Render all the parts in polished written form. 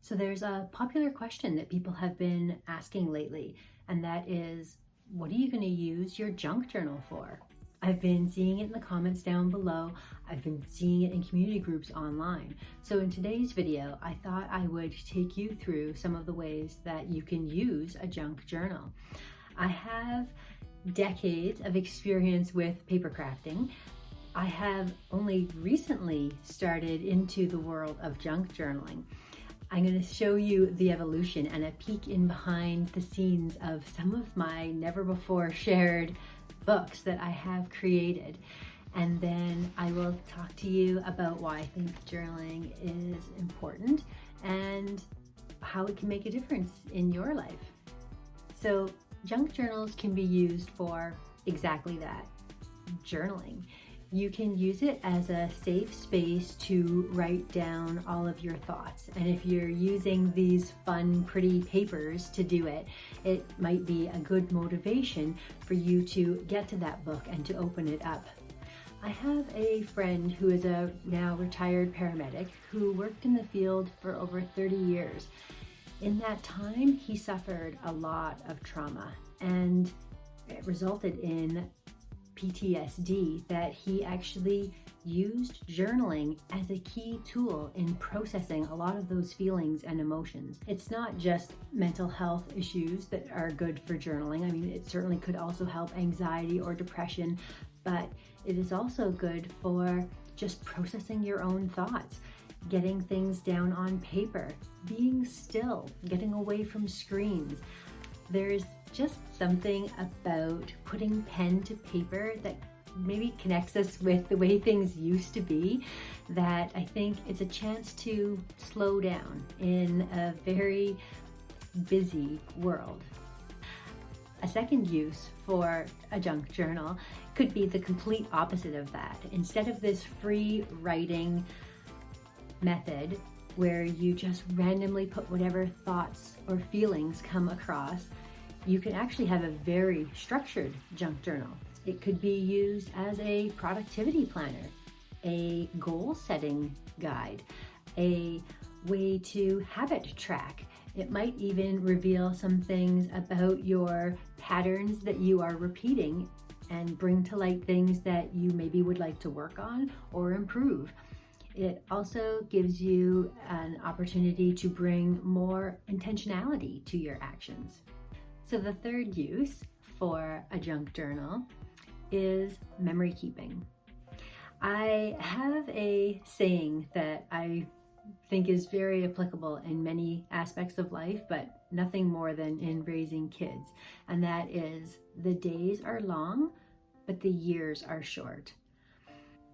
So there's a popular question that people have been asking lately, and that is, what are you going to use your junk journal for? I've been seeing it in the comments down below. I've been seeing it in community groups online. So in today's video, I thought I would take you through some of the ways that you can use a junk journal. I have decades of experience with paper crafting. I have only recently started into the world of junk journaling. I'm going to show you the evolution and a peek in behind the scenes of some of my never before shared books that I have created. And then I will talk to you about why I think journaling is important and how it can make a difference in your life. So junk journals can be used for exactly that, journaling. You can use it as a safe space to write down all of your thoughts. And if you're using these fun, pretty papers to do it, it might be a good motivation for you to get to that book and to open it up. I have a friend who is a now retired paramedic who worked in the field for over 30 years. In that time, he suffered a lot of trauma, and it resulted in PTSD that he actually used journaling as a key tool in processing a lot of those feelings and emotions. It's not just mental health issues that are good for journaling. I mean, it certainly could also help anxiety or depression, but it is also good for just processing your own thoughts, getting things down on paper, being still, getting away from screens. There's just something about putting pen to paper that maybe connects us with the way things used to be, that I think it's a chance to slow down in a very busy world. A second use for a junk journal could be the complete opposite of that. Instead of this free writing method where you just randomly put whatever thoughts or feelings come across, you can actually have a very structured junk journal. It could be used as a productivity planner, a goal setting guide, a way to habit track. It might even reveal some things about your patterns that you are repeating and bring to light things that you maybe would like to work on or improve. It also gives you an opportunity to bring more intentionality to your actions. So the third use for a junk journal is memory keeping. I have a saying that I think is very applicable in many aspects of life, but nothing more than in raising kids. And that is, the days are long, but the years are short.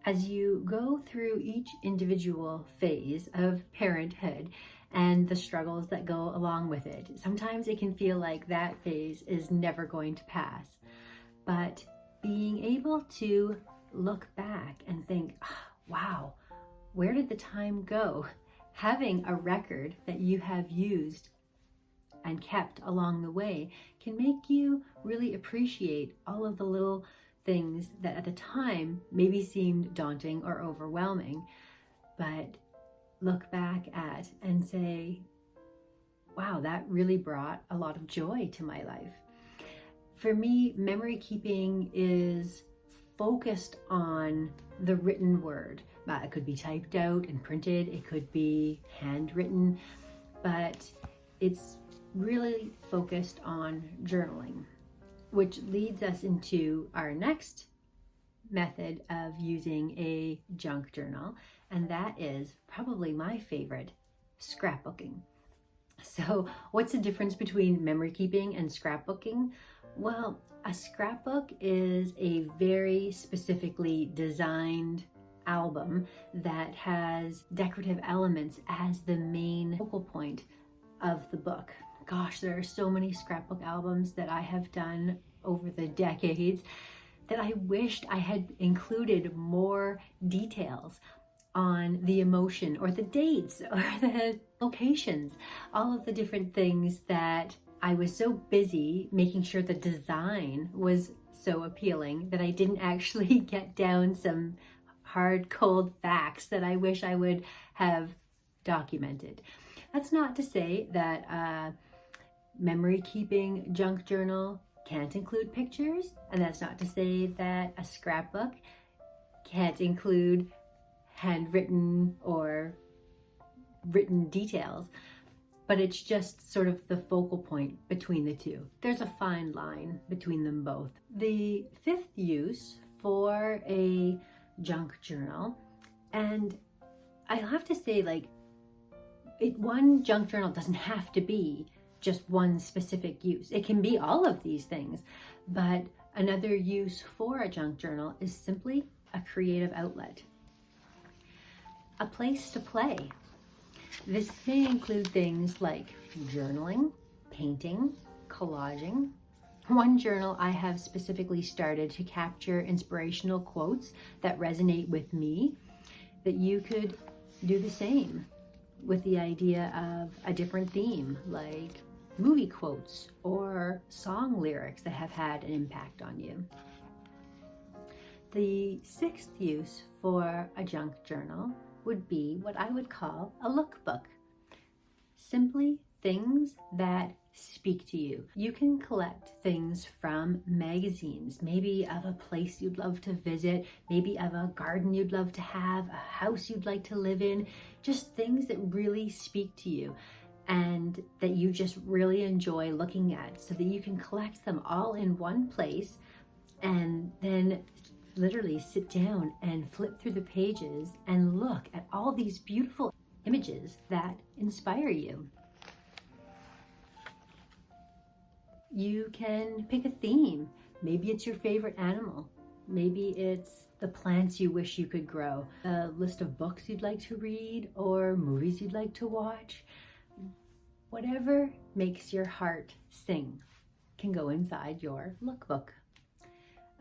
As you go through each individual phase of parenthood and the struggles that go along with it, sometimes it can feel like that phase is never going to pass. But being able to look back and think, wow, where did the time go? Having a record that you have used and kept along the way can make you really appreciate all of the little things that at the time maybe seemed daunting or overwhelming, but look back at and say, wow, that really brought a lot of joy to my life. For me, memory keeping is focused on the written word. It could be typed out and printed, it could be handwritten, but it's really focused on journaling, which leads us into our next method of using a junk journal, and that is probably my favorite, scrapbooking. So what's the difference between memory keeping and scrapbooking? Well, a scrapbook is a very specifically designed album that has decorative elements as the main focal point of the book. Gosh, there are so many scrapbook albums that I have done over the decades that I wished I had included more details on the emotion or the dates or the locations, all of the different things that I was so busy making sure the design was so appealing that I didn't actually get down some hard, cold facts that I wish I would have documented. That's not to say that a memory keeping junk journal can't include pictures, and that's not to say that a scrapbook can't include handwritten or written details, but it's just sort of the focal point between the two. There's a fine line between them both. The fifth use for a junk journal, and I have to say, like, one junk journal doesn't have to be just one specific use. It can be all of these things, but another use for a junk journal is simply a creative outlet, a place to play. This may include things like journaling, painting, collaging. One journal I have specifically started to capture inspirational quotes that resonate with me, that you could do the same with the idea of a different theme, like movie quotes or song lyrics that have had an impact on you. The sixth use for a junk journal would be what I would call a lookbook. Simply things that speak to you. You can collect things from magazines, maybe of a place you'd love to visit, maybe of a garden you'd love to have, a house you'd like to live in, just things that really speak to you and that you just really enjoy looking at, so that you can collect them all in one place and then literally sit down and flip through the pages and look at all these beautiful images that inspire you. You can pick a theme. Maybe it's your favorite animal. Maybe it's the plants you wish you could grow, a list of books you'd like to read, or movies you'd like to watch. Whatever makes your heart sing can go inside your lookbook.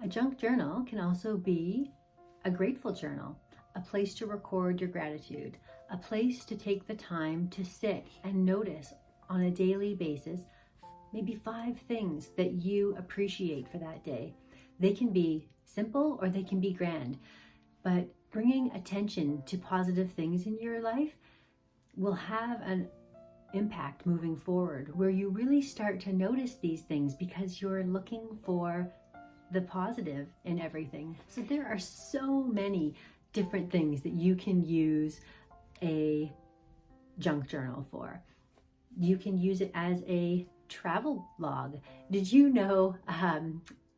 A junk journal can also be a grateful journal, a place to record your gratitude, a place to take the time to sit and notice on a daily basis maybe 5 things that you appreciate for that day. They can be simple or they can be grand, but bringing attention to positive things in your life will have an impact moving forward, where you really start to notice these things because you're looking for the positive in everything. So there are so many different things that you can use a junk journal for. You can use it as a travel log. Did you know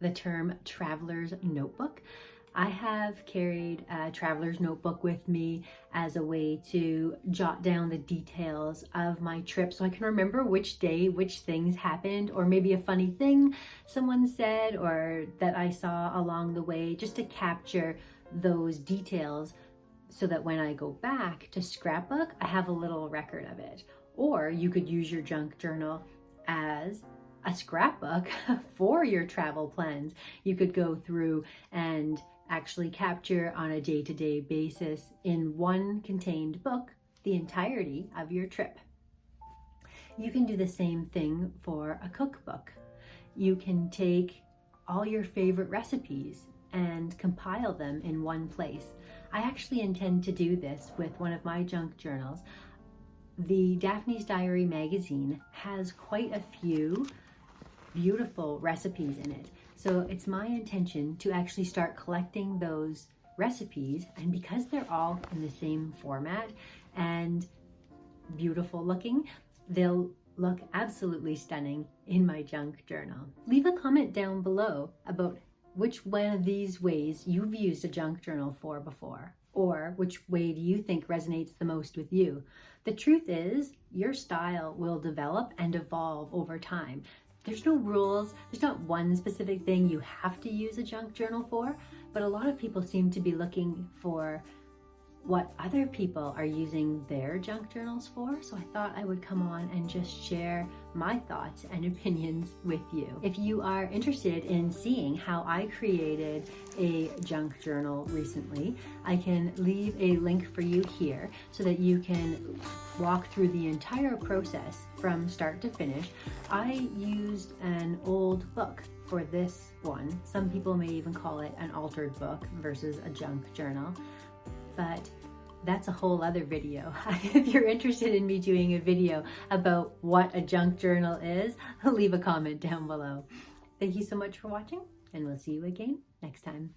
the term traveler's notebook? I have carried a traveler's notebook with me as a way to jot down the details of my trip, so I can remember which day, which things happened, or maybe a funny thing someone said or that I saw along the way, just to capture those details so that when I go back to scrapbook, I have a little record of it. Or you could use your junk journal as a scrapbook for your travel plans. You could go through and actually capture on a day-to-day basis in one contained book the entirety of your trip. You can do the same thing for a cookbook. You can take all your favorite recipes and compile them in one place. I actually intend to do this with one of my junk journals. The Daphne's Diary magazine has quite a few beautiful recipes in it. So it's my intention to actually start collecting those recipes, and because they're all in the same format and beautiful looking, they'll look absolutely stunning in my junk journal. Leave a comment down below about which one of these ways you've used a junk journal for before, or which way do you think resonates the most with you. The truth is, your style will develop and evolve over time. There's no rules, there's not one specific thing you have to use a junk journal for, but a lot of people seem to be looking for what other people are using their junk journals for, so I thought I would come on and just share my thoughts and opinions with you. If you are interested in seeing how I created a junk journal recently, I can leave a link for you here so that you can walk through the entire process from start to finish. I used an old book for this one. Some people may even call it an altered book versus a junk journal. But that's a whole other video. If you're interested in me doing a video about what a junk journal is, leave a comment down below. Thank you so much for watching, and we'll see you again next time.